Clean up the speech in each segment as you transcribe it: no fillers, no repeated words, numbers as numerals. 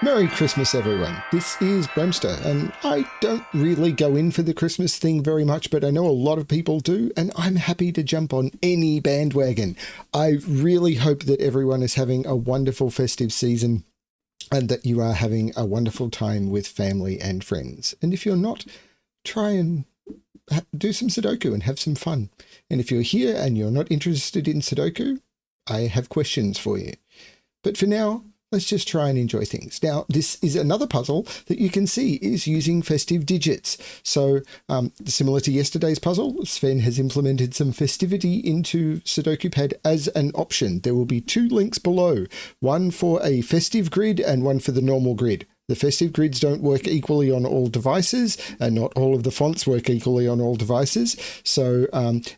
Merry Christmas, everyone. This is BremSter, and I don't really go in for the Christmas thing very much, but I know a lot of people do, and I'm happy to jump on any bandwagon. I really hope that everyone is having a wonderful festive season and that you are having a wonderful time with family and friends. And if you're not, try and do some Sudoku and have some fun. And if you're here and you're not interested in Sudoku, I have questions for you. But for now, let's just try and enjoy things. Now, this is another puzzle that you can see is using festive digits. So similar to yesterday's puzzle, Sven has implemented some festivity into Sudoku Pad as an option. There will be two links below, one for a festive grid and one for the normal grid. The festive grids don't work equally on all devices, and not all of the fonts work equally on all devices. So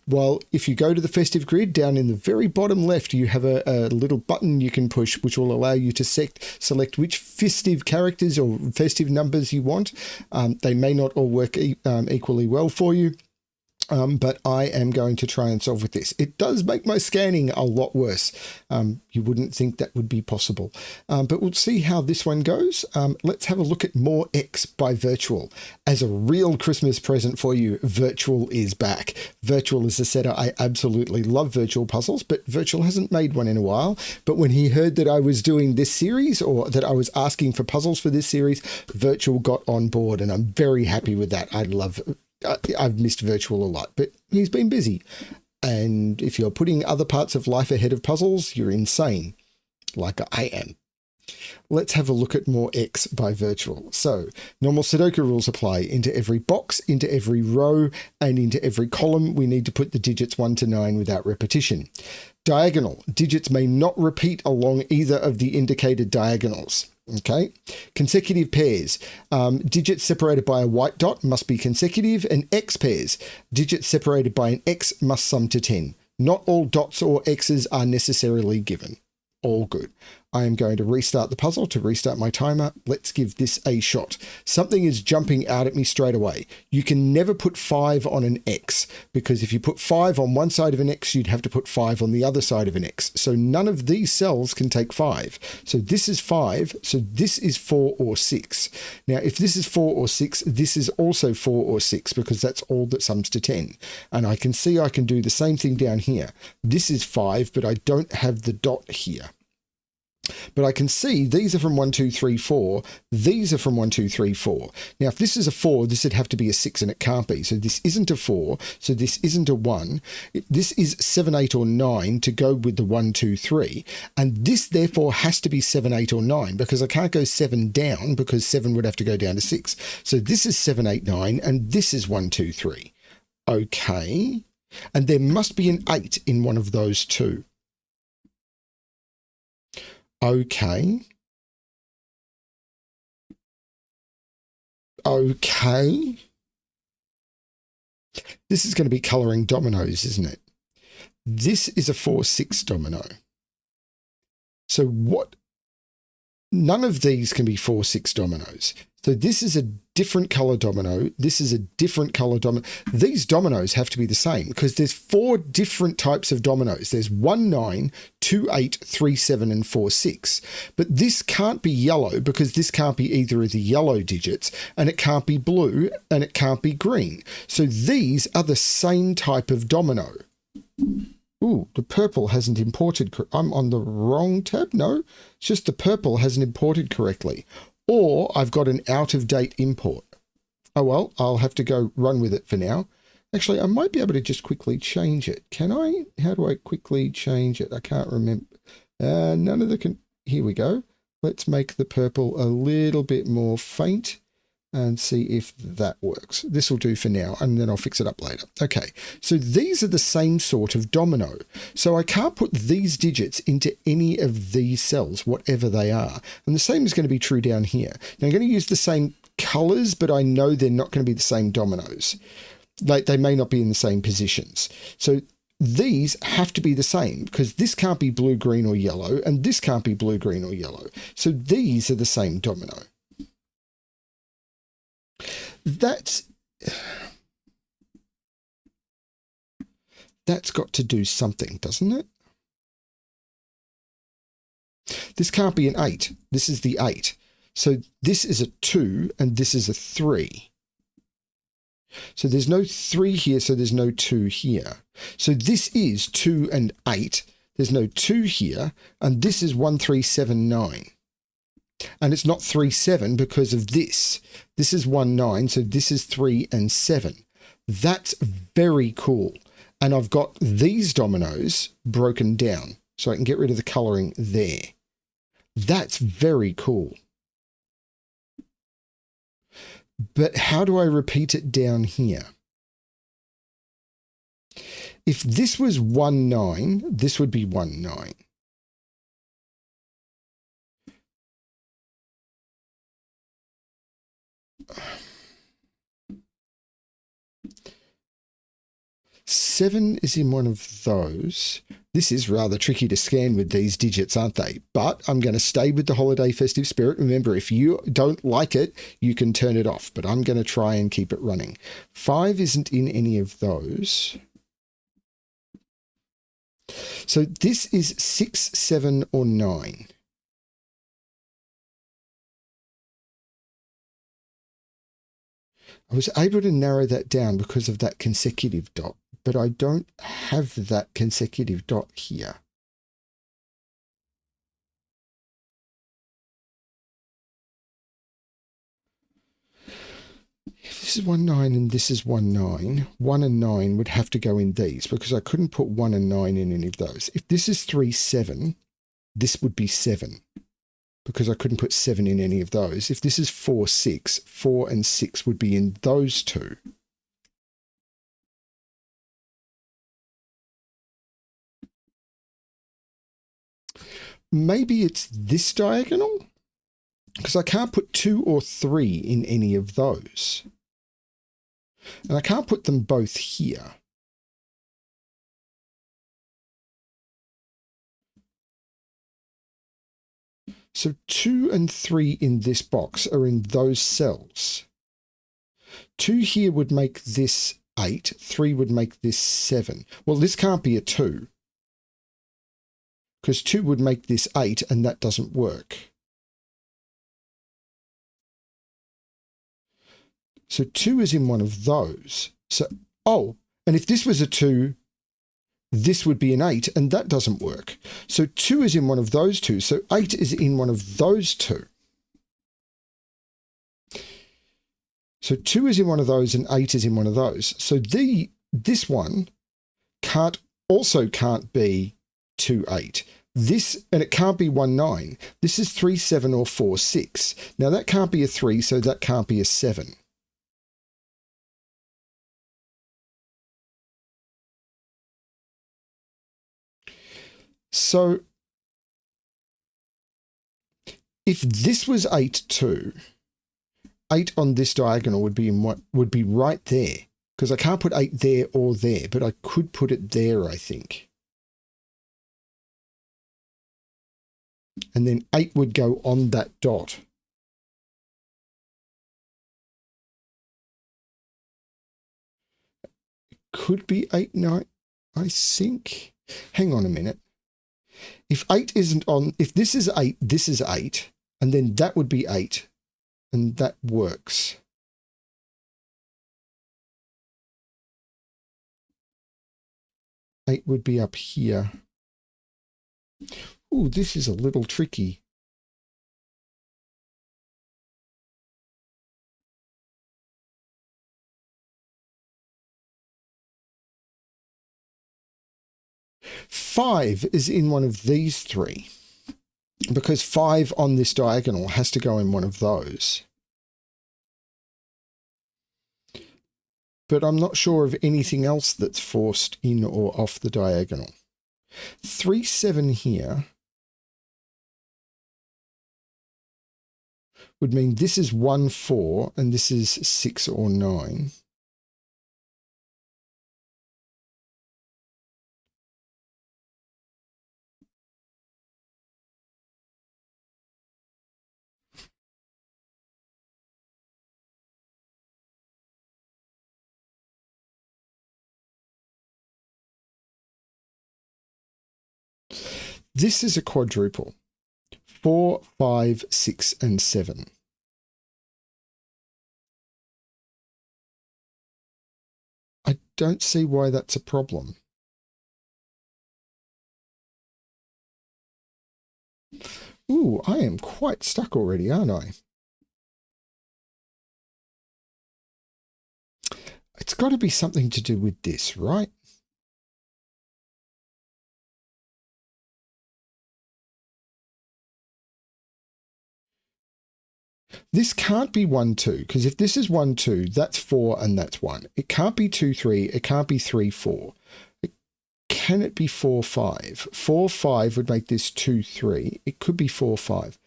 while if you go to the festive grid, down in the very bottom left, you have a little button you can push, which will allow you to select which festive characters or festive numbers you want. They may not all work equally well for you. But I am going to try and solve with this. It does make my scanning a lot worse. You wouldn't think that would be possible. But we'll see how this one goes. Let's have a look at More X by Virtual. As a real Christmas present for you, Virtual is back. Virtual is a setter. I absolutely love virtual puzzles, but Virtual hasn't made one in a while. But when he heard that I was doing this series, or that I was asking for puzzles for this series, Virtual got on board, and I'm very happy with that. I've missed Virtual a lot, but he's been busy. And if you're putting other parts of life ahead of puzzles, you're insane, like I am. Let's have a look at More X by Virtual. So normal Sudoku rules apply. Into every box, into every row, and into every column, we need to put the digits 1 to 9 without repetition. Diagonal. Digits may not repeat along either of the indicated diagonals. Okay, consecutive pairs. Digits separated by a white dot must be consecutive, and X pairs. Digits separated by an X must sum to 10. Not all dots or X's are necessarily given. All good. I am going to restart the puzzle to restart my timer. Let's give this a shot. Something is jumping out at me straight away. You can never put 5 on an X, because if you put 5 on one side of an X, you'd have to put 5 on the other side of an X. So none of these cells can take 5. So this is 5. So this is 4 or 6. Now, if this is 4 or 6, this is also 4 or 6, because that's all that sums to 10. And I can see I can do the same thing down here. This is 5, but I don't have the dot here. But I can see these are from 1, 2, 3, 4. These are from 1, 2, 3, 4. Now, if this is a 4, this would have to be a 6, and it can't be. So this isn't a 4. So this isn't a 1. This is 7, 8, or 9 to go with the 1, 2, 3. And this, therefore, has to be 7, 8, or 9, because I can't go 7 down, because 7 would have to go down to 6. So this is 7, 8, 9, and this is 1, 2, 3. Okay. And there must be an 8 in one of those two. Okay. Okay. This is going to be colouring dominoes, isn't it? This is a 4, 6 domino. So what? None of these can be 4, 6 dominoes. So this is a different colour domino. This is a different colour domino. These dominoes have to be the same, because there's 4 different types of dominoes. There's 1, 9, 2, 8, 3, 7, and 4, 6. But this can't be yellow, because this can't be either of the yellow digits, and it can't be blue, and it can't be green. So these are the same type of domino. Ooh, the purple hasn't imported. I'm on the wrong tab. No, it's just the purple hasn't imported correctly. Or I've got an out-of-date import. Oh, well, I'll have to go run with it for now. Actually, I might be able to just quickly change it. Can I? How do I quickly change it? I can't remember. None of the... Here we go. Let's make the purple a little bit more faint and see if that works. This will do for now, and then I'll fix it up later. Okay, so these are the same sort of domino. So I can't put these digits into any of these cells, whatever they are. And the same is going to be true down here. Now I'm going to use the same colors, but I know they're not going to be the same dominoes. Like, they may not be in the same positions. So these have to be the same, because this can't be blue, green, or yellow, and this can't be blue, green, or yellow. So these are the same domino. That's got to do something, doesn't it? This can't be an 8. This is the 8. So this is a 2 and this is a 3. So there's no 3 here, so there's no 2 here. So this is 2 and 8. There's no 2 here, and this is 1, 3, 7, 9. And it's not 3, 7 because of this. This is 1, 9, so this is 3 and 7. That's very cool. And I've got these dominoes broken down, so I can get rid of the colouring there. That's very cool. But how do I repeat it down here? If this was 1, 9, this would be 1, 9. Seven is in one of those. This is rather tricky to scan with these digits, aren't they? But I'm going to stay with the holiday festive spirit. Remember, if you don't like it, you can turn it off, but I'm going to try and keep it running. 5 isn't in any of those. So this is 6, 7, or 9. I was able to narrow that down because of that consecutive dot, but I don't have that consecutive dot here. If this is 1, 9 and this is 1, 9, 1 and 9 would have to go in these because I couldn't put 1 and 9 in any of those. If this is 3, 7, this would be 7 because I couldn't put 7 in any of those. If this is 4, 6, 4 and 6 would be in those two. Maybe it's this diagonal because I can't put 2 or 3 in any of those. And I can't put them both here. So 2 and 3 in this box are in those cells. 2 here would make this 8. 3 would make this 7. Well, this can't be a 2. Because 2 would make this 8, and that doesn't work. So 2 is in one of those. So, oh, and if this was a 2, this would be an 8, and that doesn't work. So 2 is in one of those two. So 8 is in one of those two. So 2 is in one of those, and 8 is in one of those. So this one also can't be 2, 8. This, and it can't be 1, 9. This is 3, 7, or 4, 6. Now that can't be a 3, so that can't be a 7. So if this was 8, 2, 8 on this diagonal would be in what would be right there, because I can't put 8 there or there, but I could put it there, I think. And then 8 would go on that dot. Could be 8, 9, I think. Hang on a minute. If 8 isn't on, if this is 8, this is 8, and then that would be 8, and that works. Eight would be up here. Ooh, this is a little tricky. Five is in one of these three, because 5 on this diagonal has to go in one of those. But I'm not sure of anything else that's forced in or off the diagonal. 3, 7 here would mean this is 1, 4, and this is 6 or 9. This is a quadruple. 4, 5, 6, and 7. I don't see why that's a problem. Ooh, I am quite stuck already, aren't I? It's got to be something to do with this, right? This can't be 1, 2, because if this is 1, 2, that's 4 and that's 1. It can't be 2, 3. It can't be 3, 4. Can it be 4, 5? 4, 5 would make this 2, 3. It could be 4, 5.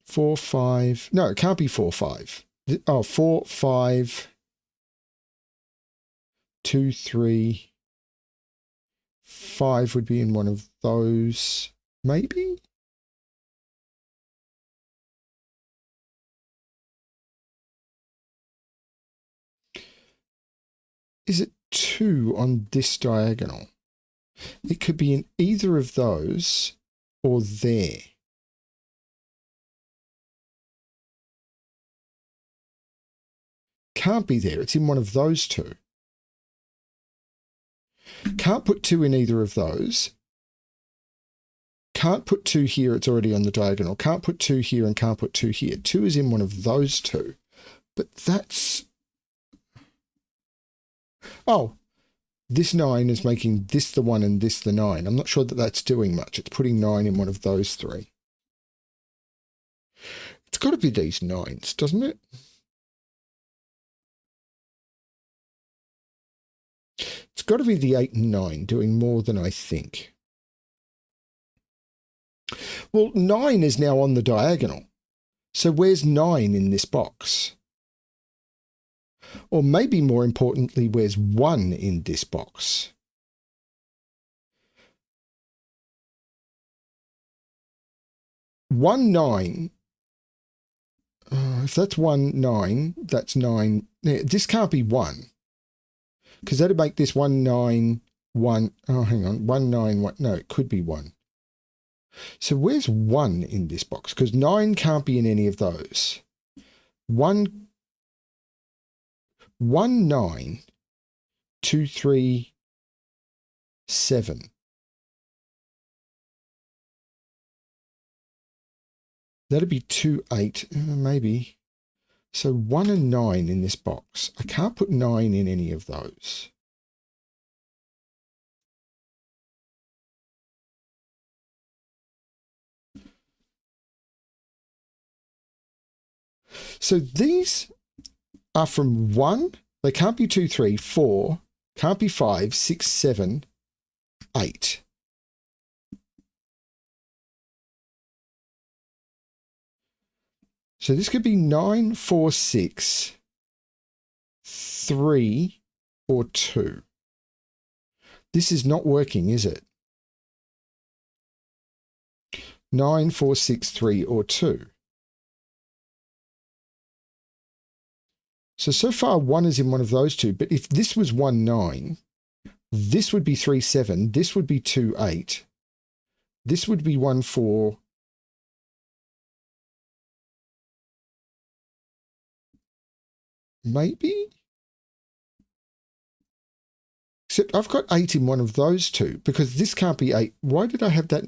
4, 5. No, it can't be 4, 5. Oh, 4, 5, 2, 3. 5 would be in one of those, maybe? Is it 2 on this diagonal? It could be in either of those or there. Can't be there. It's in one of those two. Can't put 2 in either of those. Can't put 2 here. It's already on the diagonal. Can't put 2 here and can't put 2 here. 2 is in one of those two. But that's... Oh, this 9 is making this the 1 and this the 9. I'm not sure that that's doing much. It's putting 9 in one of those three. It's got to be these 9s, doesn't it? It's got to be the 8 and 9 doing more than I think. Well, 9 is now on the diagonal. So where's 9 in this box? Or maybe more importantly, where's 1 in this box? One 9. If that's 1, 9, that's 9. This can't be 1. Because that'd make this 1, 9, 1. Oh, hang on. 1, 9, 1. No, it could be 1. So where's 1 in this box? Because 9 can't be in any of those. 1, 9, 2, 3, 7. That'd be 2, 8, maybe. So 1 and 9 in this box. I can't put 9 in any of those. So these are from 1. They can't be 2, 3, 4. Can't be 5, 6, 7, 8. So this could be 9, 4, 6, 3, or 2. This is not working, is it? 9, 4, 6, 3, or 2. So far 1 is in one of those two. But if this was 1, 9, this would be 3, 7. This would be 2, 8. This would be 1, 4. Maybe? Except I've got 8 in one of those two because this can't be 8. Why did I have that?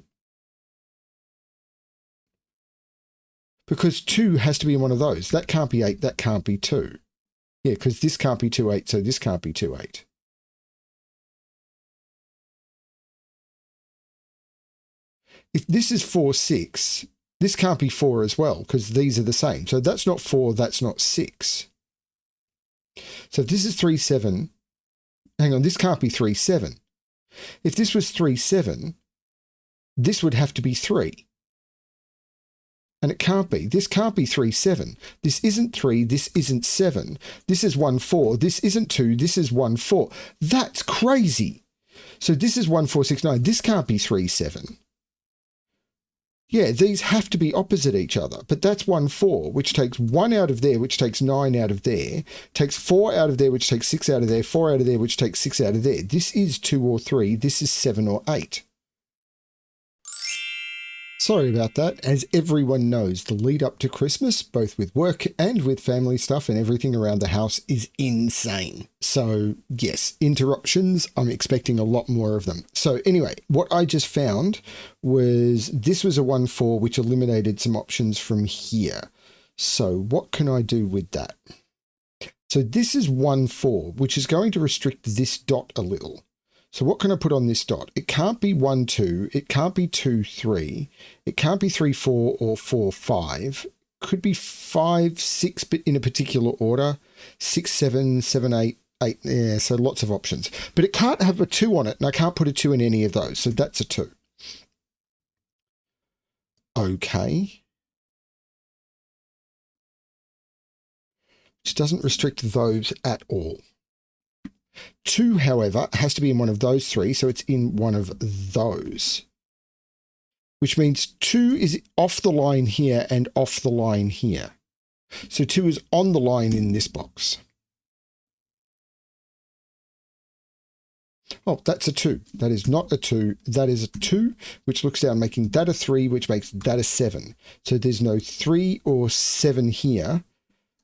Because 2 has to be in one of those. That can't be 8. That can't be 2. Yeah, because this can't be 2, 8. So this can't be 2, 8. If this is 4, 6, this can't be 4 as well because these are the same. So that's not 4. That's not 6. So if this is 3, 7, hang on, this can't be 3, 7. If this was 3, 7, this would have to be 3. And it can't be. This can't be 3, 7. This isn't 3. This isn't 7. This is 1, 4. This isn't 2. This is 1, 4. That's crazy. So this is 1, 4, 6, 9. This can't be 3, 7. Yeah, these have to be opposite each other. But that's 1, 4, which takes 1 out of there, which takes 9 out of there, takes 4 out of there, which takes 6 out of there, 4 out of there, which takes 6 out of there. This is 2 or 3. This is 7 or 8. Sorry about that. As everyone knows, the lead up to Christmas, both with work and with family stuff and everything around the house, is insane. So yes, interruptions, I'm expecting a lot more of them. So anyway, what I just found was this was a 1-4 which eliminated some options from here. So what can I do with that? So this is 1-4, which is going to restrict this dot a little. So what can I put on this dot? It can't be 1, 2. It can't be 2, 3. It can't be 3, 4 or 4, 5. Could be 5, 6, but in a particular order. 6, 7, 7, 8, 8. Yeah, so lots of options. But it can't have a 2 on it, and I can't put a 2 in any of those. So that's a 2. Okay. Which doesn't restrict those at all. 2, however, has to be in one of those 3, so it's in one of those. Which means 2 is off the line here and off the line here. So 2 is on the line in this box. Oh, that's a 2. That is not a 2. That is a 2, which looks down, making that a 3, which makes that a 7. So there's no 3 or 7 here.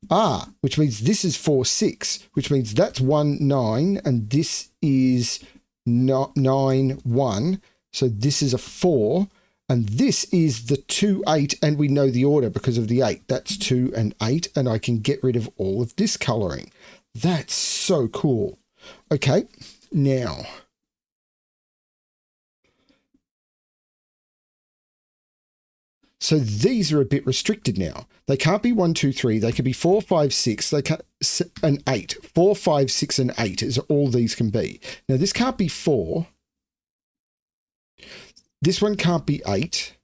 Ah, which means this is 4, 6, which means that's 1, 9, and this is 9, 1. So this is a 4, and this is the 2, 8, and we know the order because of the 8. That's 2 and 8, and I can get rid of all of this colouring. That's so cool. Okay, now. So these are a bit restricted now. They can't be 1, 2, 3. They could be 4, 5, 6. They can't, and 8. 4, 5, 6, and 8 is all these can be. Now this can't be 4. This one can't be 8.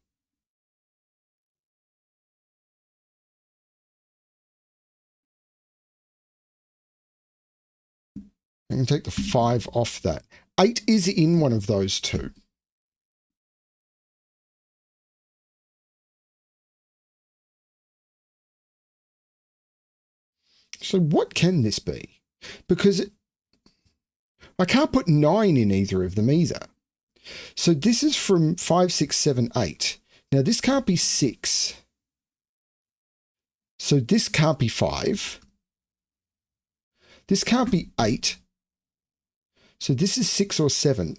I can take the 5 off that. 8 is in one of those two. So what can this be? Because I can't put 9 in either of them either. So this is from 5, 6, 7, 8. Now this can't be 6. So this can't be 5. This can't be 8. So this is 6 or 7.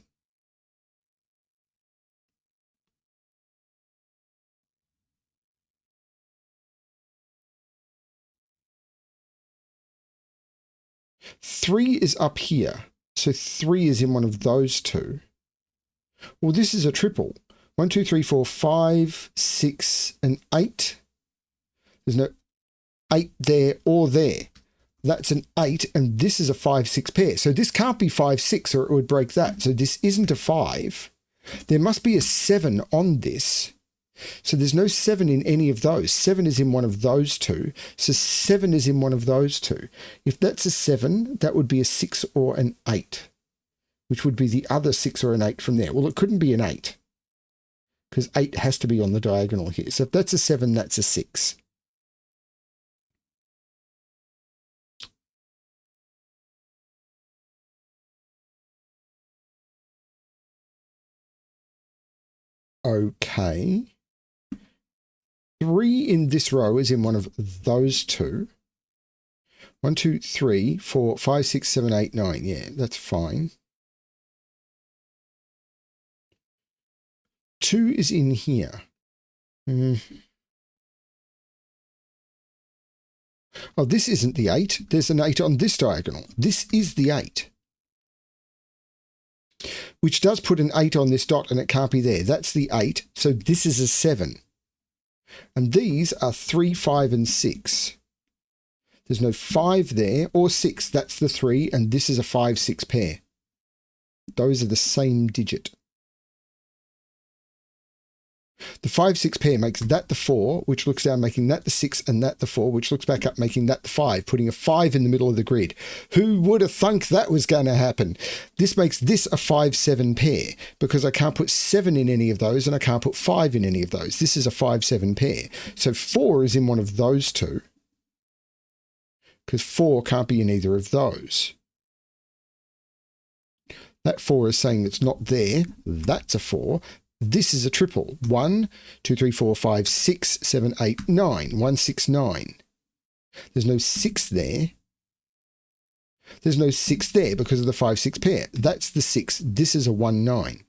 Three is up here. So 3 is in one of those two. Well, this is a triple. 1, 2, 3, 4, 5, 6, and 8. There's no 8 there or there. That's an 8, and this is a 5, 6 pair. So this can't be 5, 6, or it would break that. So this isn't a 5. There must be a 7 on this. So there's no 7 in any of those. 7 is in one of those two. So 7 is in one of those two. If that's a 7, that would be a 6 or an 8, which would be the other 6 or an 8 from there. Well, it couldn't be an 8 because 8 has to be on the diagonal here. So if that's a 7, that's a 6. Okay. 3 in this row is in one of those two. 1, 2, 3, 4, 5, 6, 7, 8, 9. Yeah, that's fine. 2 is in here. Oh, this isn't the 8. There's an 8 on this diagonal. This is the 8. Which does put an 8 on this dot, and it can't be there. That's the 8. So this is a 7. And these are 3, 5, and 6. There's no 5 there, or 6. That's the 3, and this is a 5, 6 pair. Those are the same digit. The 5, 6 pair makes that the 4, which looks down, making that the 6, and that the 4, which looks back up, making that the 5, putting a 5 in the middle of the grid. Who would have thunk that was going to happen? This makes this a 5, 7 pair, because I can't put 7 in any of those, and I can't put 5 in any of those. This is a 5, 7 pair. So 4 is in one of those two, because 4 can't be in either of those. That 4 is saying it's not there. That's a 4. This is a triple. 1, 2, 3, 4, 5, 6, 7, 8, 9. 1, 6, 9. There's no 6 there. There's no 6 there because of the 5, 6 pair. That's the 6. This is a 1, 9.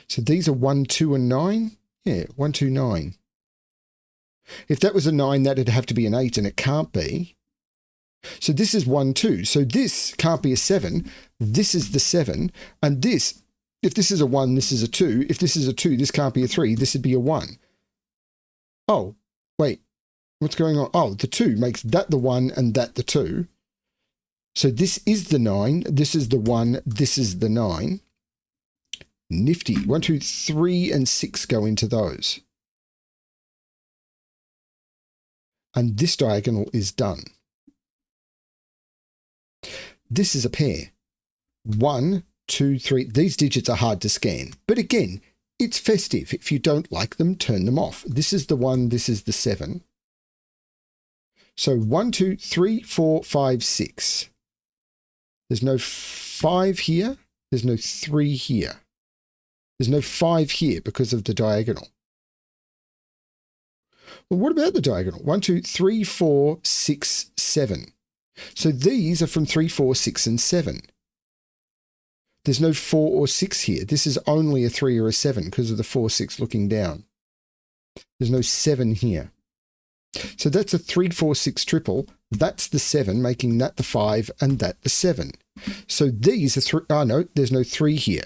So these are 1, 2, and 9. Yeah, 1, 2, 9. If that was a 9, that'd have to be an 8, and it can't be. So this is 1, 2. So this can't be a 7. This is the 7. And this, if this is a 1, this is a 2. If this is a 2, this can't be a 3. This would be a 1. Oh, wait. What's going on? Oh, the 2 makes that the 1 and that the 2. So this is the 9. This is the 1. This is the 9. Nifty. 1, 2, 3, and 6 go into those. And this diagonal is done. This is a pair. 1, 2, 3. These digits are hard to scan. But again, it's festive. If you don't like them, turn them off. This is the 1. This is the 7. So 1, 2, 3, 4, 5, 6. There's no 5 here. There's no 3 here. There's no 5 here because of the diagonal. Well, what about the diagonal? 1, 2, 3, 4, 6, 7. So these are from 3, 4, 6, and 7. There's no 4 or 6 here. This is only a 3 or a 7 because of the 4, 6 looking down. There's no 7 here. So that's a 3, 4, 6 triple. That's the 7, making that the 5 and that the 7. So these are 3. Oh, no, there's no 3 here.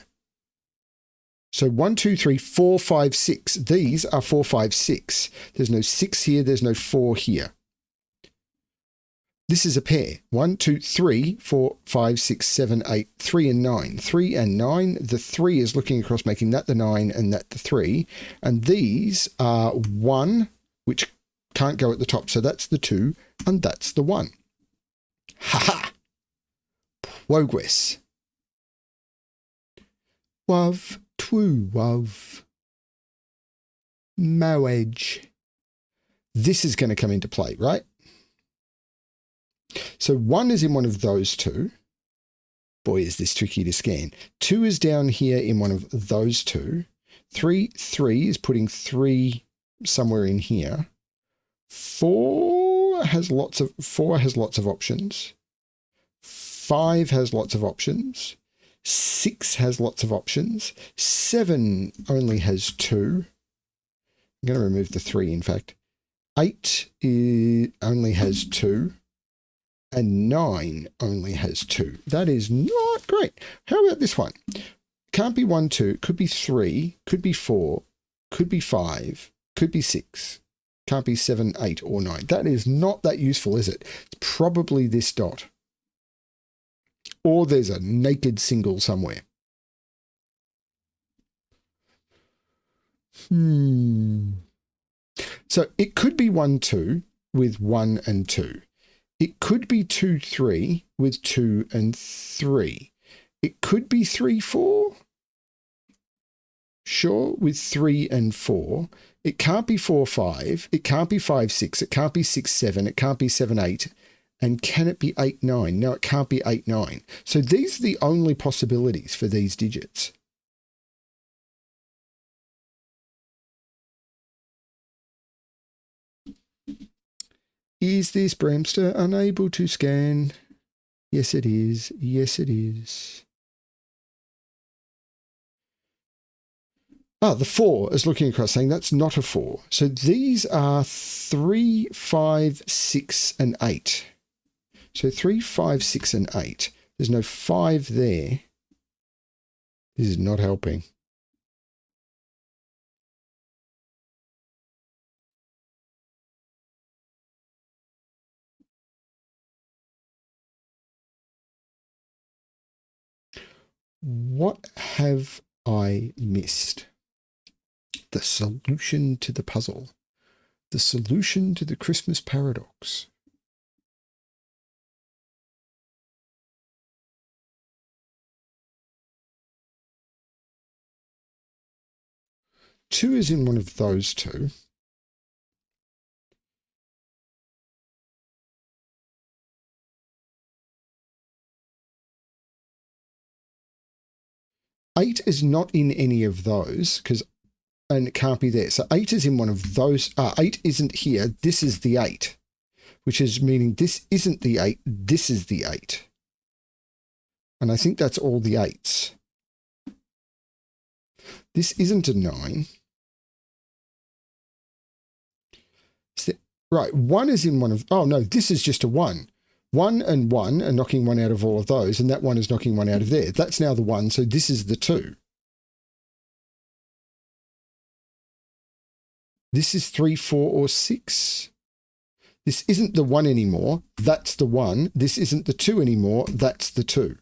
So 1, 2, 3, 4, 5, 6. These are 4, 5, 6. There's no 6 here. There's no 4 here. This is a pair. 1, 2, 3, 4, 5, 6, 7, 8, 3 and 9. 3 and 9. The 3 is looking across, making that the 9 and that the 3. And these are 1, which can't go at the top. So that's the 2 and that's the 1. Ha-ha! Progress. Wav, twu, wav. Marriage. This is going to come into play, right? So 1 is in one of those 2. Boy, is this tricky to scan. 2 is down here in one of those 2. 3 is putting 3 somewhere in here. 4 has lots of options. 5 has lots of options. 6 has lots of options. 7 only has 2. I'm going to remove the 3, in fact. 8 only has 2. And 9 only has 2. That is not great. How about this one? Can't be 1, 2. Could be 3. Could be 4. Could be 5. Could be 6. Can't be 7, 8, or 9. That is not that useful, is it? It's probably this dot. Or there's a naked single somewhere. So it could be 1, 2 with 1 and 2. It could be 2, 3 with 2 and 3. It could be 3, 4. Sure, with 3 and 4. It can't be 4, 5. It can't be 5, 6. It can't be 6, 7. It can't be 7, 8. And can it be 8, 9? No, it can't be 8, 9. So these are the only possibilities for these digits. Is this BremSter unable to scan? Yes, it is. Yes, it is. Ah, the 4 is looking across saying that's not a 4. So these are 3, 5, 6, and 8. So 3, 5, 6, and 8. There's no 5 there. This is not helping. What have I missed? The solution to the puzzle. The solution to the Christmas paradox. Two is in one of those 2. 8 is not in any of those and it can't be there. So 8 is in one of those. 8 isn't here. This is the 8, which is meaning this isn't the 8. This is the 8. And I think that's all the 8s. This isn't a 9. Right, 1 is in one of... Oh, no, this is just a 1. 1 and 1 are knocking 1 out of all of those, and that 1 is knocking 1 out of there. That's now the 1, so this is the 2. This is 3, 4, or 6. This isn't the 1 anymore. That's the 1. This isn't the 2 anymore. That's the 2.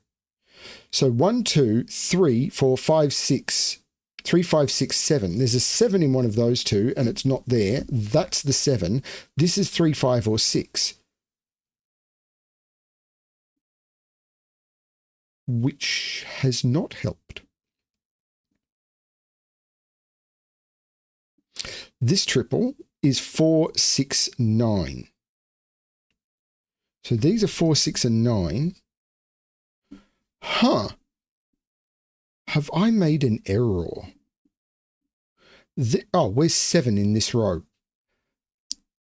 So 1, 2, 3, 4, 5, 6... 3, 5, 6, 7. There's a 7 in one of those two, and it's not there. That's the 7. This is 3, 5, or 6. Which has not helped. This triple is 4, 6, 9. So these are 4, 6, and 9. Huh. Have I made an error? Where's 7 in this row?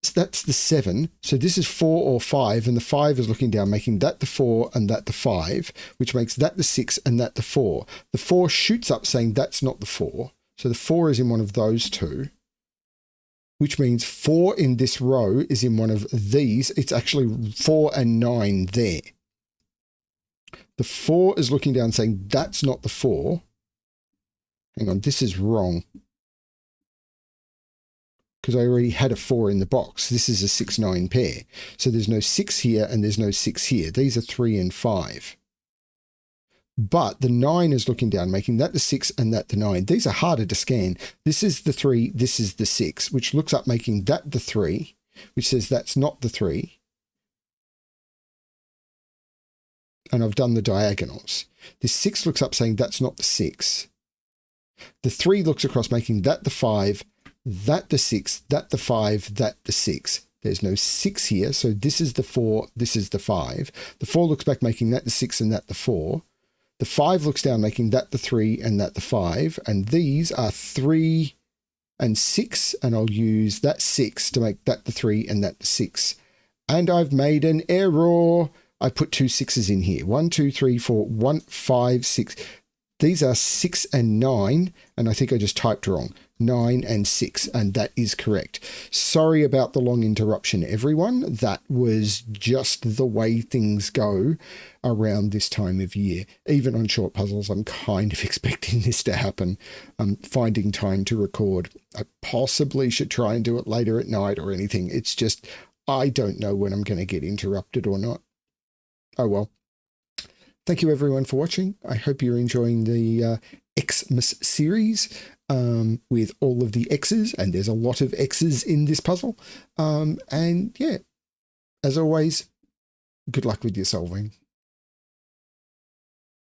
So that's the 7. So this is 4 or 5, and the 5 is looking down, making that the 4 and that the 5, which makes that the 6 and that the 4. The 4 shoots up saying that's not the 4. So the 4 is in one of those two, which means 4 in this row is in one of these. It's actually 4 and 9 there. The 4 is looking down saying that's not the 4. Hang on, this is wrong. Because I already had a 4 in the box. This is a 6, 9 pair. So there's no 6 here and there's no 6 here. These are 3 and 5. But the 9 is looking down, making that the 6 and that the 9. These are harder to scan. This is the 3, this is the 6, which looks up making that the 3, which says that's not the 3. And I've done the diagonals. This 6 looks up saying that's not the 6. The 3 looks across making that the 5, that the 6, that the 5, that the 6. There's no 6 here, so this is the 4, this is the 5. The 4 looks back making that the 6 and that the 4. The 5 looks down making that the 3 and that the 5. And these are 3 and 6, and I'll use that 6 to make that the 3 and that the 6. And I've made an error. I put 2 6s in here. 1, 2, 3, 4, 1, 5, 6. These are 6 and 9, and I think I just typed wrong. 9 and 6, and that is correct. Sorry about the long interruption, everyone. That was just the way things go around this time of year. Even on short puzzles, I'm kind of expecting this to happen. I'm finding time to record. I possibly should try and do it later at night or anything. It's just, I don't know when I'm going to get interrupted or not. Oh well. Thank you everyone for watching. I hope you're enjoying the Xmas series with all of the X's, and there's a lot of X's in this puzzle. And yeah, as always, good luck with your solving.